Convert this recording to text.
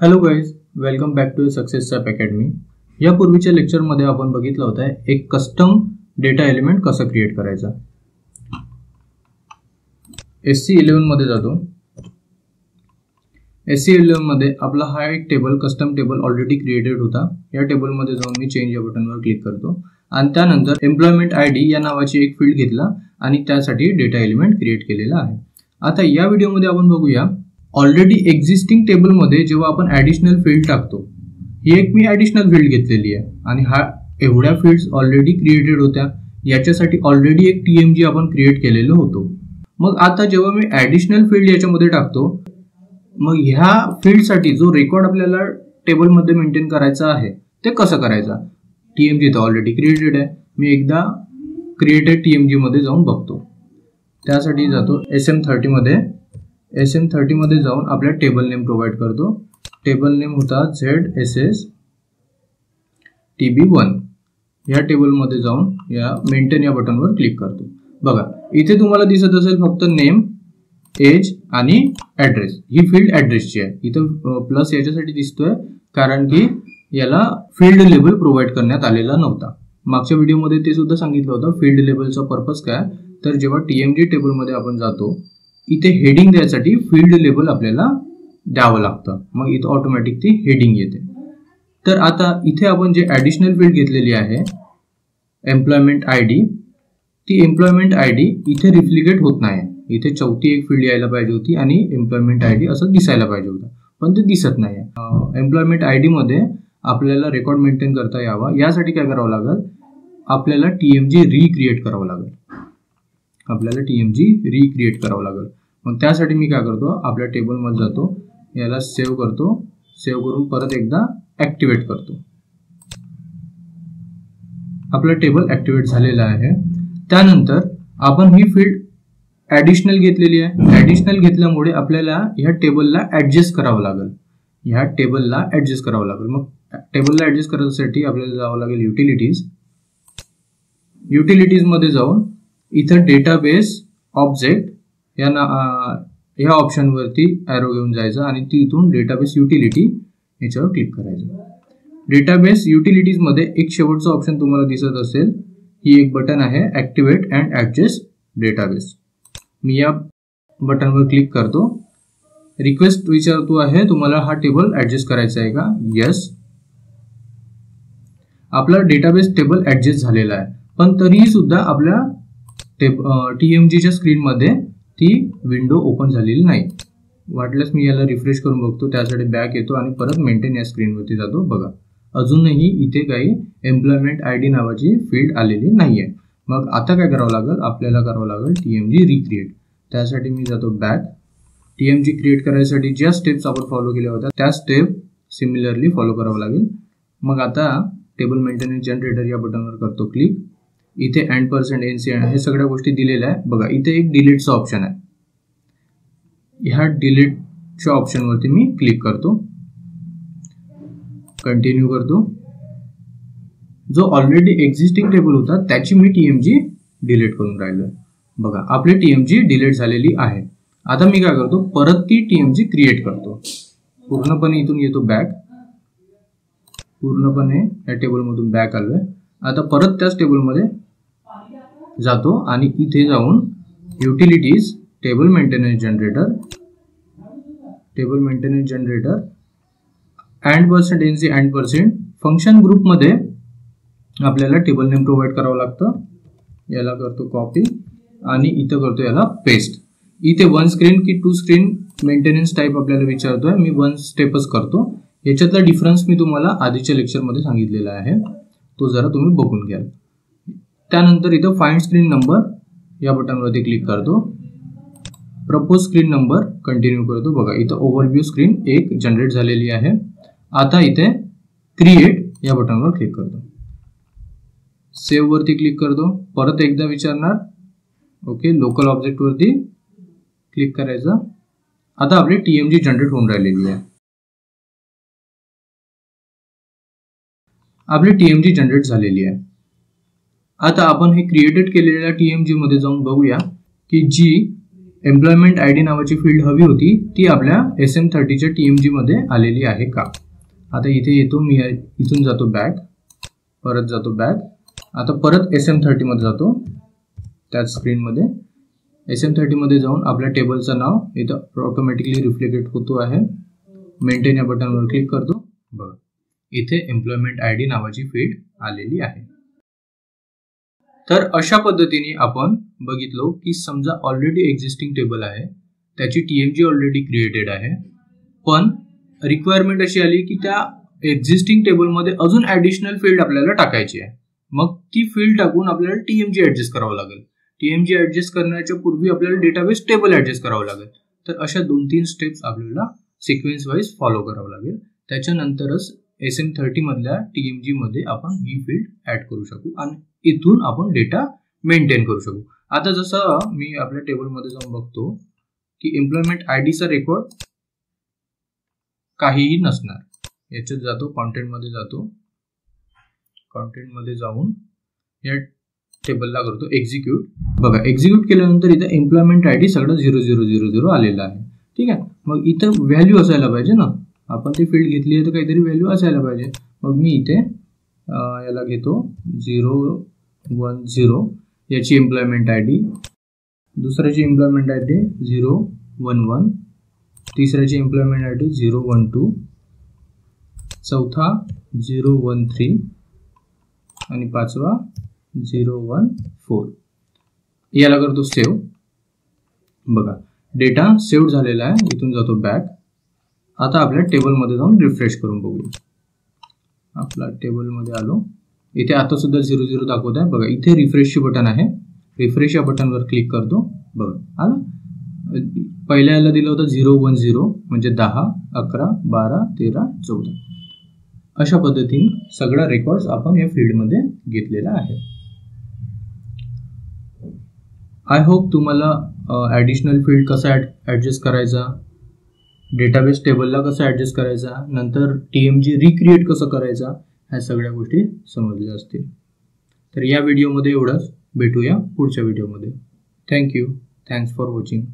Hello guys, welcome back to success app academy. यापूर्वीच्या लेक्चरमध्ये आपण बघितलं होतं एक कस्टम डेटा एलिमेंट कसा क्रिएट करायचा. SC11 मध्ये जातो. SC11 मध्ये आपला हा एक table custom table already created होता. या टेबलमध्ये जाऊन मी चेंज या बटनवर क्लिक करतो आणि त्यानंतर एम्प्लॉयमेंट ID या नावाची एक फील्ड घेतला आणि त्यासाठी डेटा एलिमेंट क्रिएट केलेला आहे. आता या व्हिडिओमध्ये आपण बघूया ऑलरेडी एक्झिस्टिंग टेबलमध्ये जेव्हा आपण ॲडिशनल फील्ड टाकतो, ही एक मी ॲडिशनल फील्ड घेतलेली आहे आणि हा एवढ्या फील्ड्स ऑलरेडी क्रिएटेड होत्या. याच्यासाठी ऑलरेडी एक TMG आपण क्रिएट केलेलं होतो. मग आता जेव्हा मी ॲडिशनल फील्ड याच्यामध्ये टाकतो, मग ह्या फील्डसाठी जो रेकॉर्ड आपल्याला टेबलमध्ये मेंटेन करायचा आहे ते कसं करायचा. TMG तर ऑलरेडी क्रिएटेड आहे. मी एकदा क्रिएटेड TMG मध्ये जाऊन बघतो. त्यासाठी जातो SM30 मध्ये जाऊन आपल्या टेबल नेम प्रोव्हाइड करतो. टेबल नेम होता ZSS TB1. या टेबलमध्ये जाऊन या मेंटेन या बटनवर क्लिक करतो. बघा इथे तुम्हाला दिसत असेल फक्त नेम, एज आणि ॲड्रेस. ही फील्ड ॲड्रेसची आहे. इथं प्लस याच्यासाठी दिसतोय कारण की याला फील्ड लेबल प्रोव्हाइड करण्यात आलेला नव्हता. मागच्या व्हिडिओमध्ये ते सुद्धा सांगितलं होतं फील्ड लेबलचा पर्पज काय. तर जेव्हा TMG टेबलमध्ये आपण जातो, इथे हेडिंग द्यायसाठी फील्ड लेबल आपल्याला द्यावं लागतं. मग इथं ऑटोमॅटिक ती हेडिंग येते. तर आता इथे आपण जे ॲडिशनल फील्ड घेतलेली आहे एम्प्लॉयमेंट ID, ती एम्प्लॉयमेंट ID इथे रिफ्लिकेट होत नाही. इथे चौथी एक फील्ड यायला पाहिजे होती आणि एम्प्लॉयमेंट ID असं दिसायला पाहिजे होतं, पण ते दिसत नाही. एम्प्लॉयमेंट ID मध्ये आपल्याला रेकॉर्ड मेंटेन करता यावा यासाठी काय करावं लागेल, आपल्याला TMG रिक्रिएट करावं लागेल. मग त्यासाठी मी काय करतो, आपल्या टेबलमध्ये जातो, याला सेव्ह करतो. सेव्ह करून परत एकदा ॲक्टिवेट करतो. आपलं टेबल ॲक्टिवेट झालेलं आहे. त्यानंतर आपण ही फील्ड ॲडिशनल घेतलेली आहे. ॲडिशनल घेतल्यामुळे आपल्याला ह्या टेबलला ॲडजस्ट करावं लागेल. मग टेबलला ॲडजस्ट करण्यासाठी आपल्याला जावं लागेल युटिलिटीजमध्ये जाऊन इथं डेटाबेस ऑब्जेक्ट या ऑप्शनवरती ॲरो घेऊन जायचं आणि तिथून डेटाबेस युटिलिटी याच्यावर क्लिक करायचं. डेटाबेस युटिलिटीजमध्ये एक शेवटचं ऑप्शन तुम्हाला दिसत असेल, ही एक बटन आहे ॲक्टिवेट अँड ॲडजस्ट डेटाबेस. मी या बटनवर क्लिक करतो. रिक्वेस्ट विचारतो आहे तुम्हाला हा टेबल ॲडजस्ट करायचा आहे का. येस. आपला डेटाबेस टेबल ॲडजस्ट झालेला आहे, पण तरीही सुद्धा आपल्या TMGच्या स्क्रीनमध्ये ती विंडो ओपन झालेली नाही. वाटल्यास मी याला रिफ्रेश करून बघतो. त्यासाठी बॅक येतो आणि परत मेंटेन या स्क्रीनवरती जातो. बघा अजूनही इथे काही एम्प्लॉयमेंट ID नावाची फील्ड आलेली नाहीये. मग आता काय करावं लागेल, आपल्याला करावं लागेल TMG रिक्रिएट. त्यासाठी मी जातो बॅक. TMG क्रिएट करायसाठी ज्या स्टेप्स आपण फॉलो केल्या होत्या त्या स्टेप सिमिलरली फॉलो करावं लागेल. मग आता टेबल मेंटेनन्स जनरेटर या बटनवर करतो क्लिक. इथे %NC हे सगळ्या गोष्टी दिलेल्या आहे. बघा इथे एक डिलीटचा ऑप्शन आहे. ह्या डिलीटच्या ऑप्शनवरती मी क्लिक करतो. कंटिन्यू करतो. जो ऑलरेडी एक्झिस्टिंग टेबल होता त्याची मी TMG डिलीट करून राहिलोय. बघा आपली TMG डिलीट झालेली आहे. आता मी काय करतो, परत ती TMG क्रिएट करतो. पूर्णपणे इथून येतो बॅक. पूर्णपणे या टेबलमधून बॅक आलोय. आता परत त्याच टेबलमध्ये जातो आणि इथे जाऊन utilities table maintenance generator %NC function ग्रुपमध्ये आपल्याला टेबल नेम प्रोव्हाइड करावं लागतं. याला करतो कॉपी आणि इथं करतो याला पेस्ट. इथे 1 स्क्रीन की 2 स्क्रीन मेंटेनन्स टाईप आपल्याला विचारतोय. मी 1 स्टेपच करतो. याच्यातला डिफरन्स मी तुम्हाला आधीच्या लेक्चरमध्ये सांगितलेला आहे, तो जरा तुम्ही बघून घ्याल. त्यानंतर इथं फाइंड स्क्रीन नंबर या बटनवरती क्लिक करतो. प्रपोज स्क्रीन नंबर कंटिन्यू करतो. बघा इथं ओव्हरव्ह्यू स्क्रीन एक जनरेट झालेली आहे. आता इथे क्रिएट या बटनवर क्लिक करतो. सेव्ह वरती क्लिक करतो. परत एकदा विचारणार. ओके, लोकल ऑब्जेक्ट वरती क्लिक करायचं. आता आपली TMG जनरेट होऊन राहिलेली आहे. आपली TMG जनरेट झालेली आहे. आता आपण हे क्रिएटेड केलेल्या TMG मध्ये जाऊन बघूया की जी एम्प्लॉयमेंट आय डी नावाची फील्ड हवी होती ती आपल्या SM30च्या TMG मध्ये आलेली आहे का. आता इथे येतो मी, इथून जातो बॅक, परत जातो बॅक, आता परत SM30 मध्ये जातो, त्याच स्क्रीनमध्ये SM30 मध्ये जाऊन आपल्या टेबलचं नाव इथं ऑटोमॅटिकली रिफ्लेक्ट होतो आहे. मेंटेन या बटनवर क्लिक करतो. बघा इथे एम्प्लॉयमेंट आय डी नावाची फील्ड आलेली आहे. तर अशा पद्धतीने आपण बघितलो की समजा ऑलरेडी एक्झिस्टिंग टेबल आहे, त्याची TMG ऑलरेडी क्रिएटेड आहे, पण रिक्वायरमेंट अशी आली की त्या एक्झिस्टिंग टेबलमध्ये अजून ॲडिशनल फील्ड आपल्याला टाकायची आहे. मग ती फील्ड टाकून आपल्याला TMG ऍडजस्ट करावं लागेल. TMG ऍडजस्ट करण्याच्या पूर्वी आपल्याला डेटाबेस टेबल ऍडजस्ट करावं लागेल. तर अशा 2-3 स्टेप्स आपल्याला सिक्वेन्स वाईज फॉलो करावं लागेल. त्याच्यानंतरच SM30 मधल्या TMG मध्ये आपण ही फील्ड ऍड करू शकू आणि इथून आपण डेटा मेंटेन करू शकू. आता जसं मी आपल्या टेबलमध्ये जाऊन बघतो की एम्प्लॉयमेंट आयडीचा रेकॉर्ड काहीही नसणार. याच्यात जातो, कॉन्टेंटमध्ये जातो, कॉन्टेंटमध्ये जाऊन या टेबलला करतो एक्झिक्यूट. बघा एक्झिक्यूट केल्यानंतर इथं एम्प्लॉयमेंट आयडी सगळं 0000 आलेलं आहे. ठीक आहे, मग इथं व्हॅल्यू असायला पाहिजे ना, आपण ती फील्ड घेतली आहे तर काहीतरी व्हॅल्यू असायला पाहिजे. मग मी इथे याला घेतो 010 याची एम्प्लॉयमेंट आयडी, दुसऱ्याची एम्प्लॉयमेंट आयडी 011, तिसऱ्याची एम्प्लॉयमेंट आयडी 012, चौथा 013 आणि पाचवा 014. याला करतो सेव्ह. बघा डेटा सेव्ह झालेला आहे. इथून जातो बॅक. आता आपल्या टेबलमध्ये जाऊन रिफ्रेश करून बघूया. आपला टेबलमध्ये आलो, इथे आता सुद्धा 00 दाखवत आहे. बघा इथे रिफ्रेशचे बटन आहे, रिफ्रेश या बटनवर क्लिक करतो. बघा आलं, पहिल्या याला दिलं होतं 010 म्हणजे 10, 11, 12, 13, 14. अशा पद्धतीने सगळा रेकॉर्ड्स आपण या फील्डमध्ये घेतलेला आहे. आय होप तुम्हाला ॲडिशनल फील्ड कसा ॲडजस्ट करायचा, डेटाबेस टेबलला कसं ॲडजस्ट करायचा, नंतर TMG रिक्रिएट कसं करायचा, ह्या सगळ्या गोष्टी समजल्या असतील. तर या व्हिडिओमध्ये एवढंच. भेटूया पुढच्या व्हिडिओमध्ये. थँक्यू. Thanks for watching.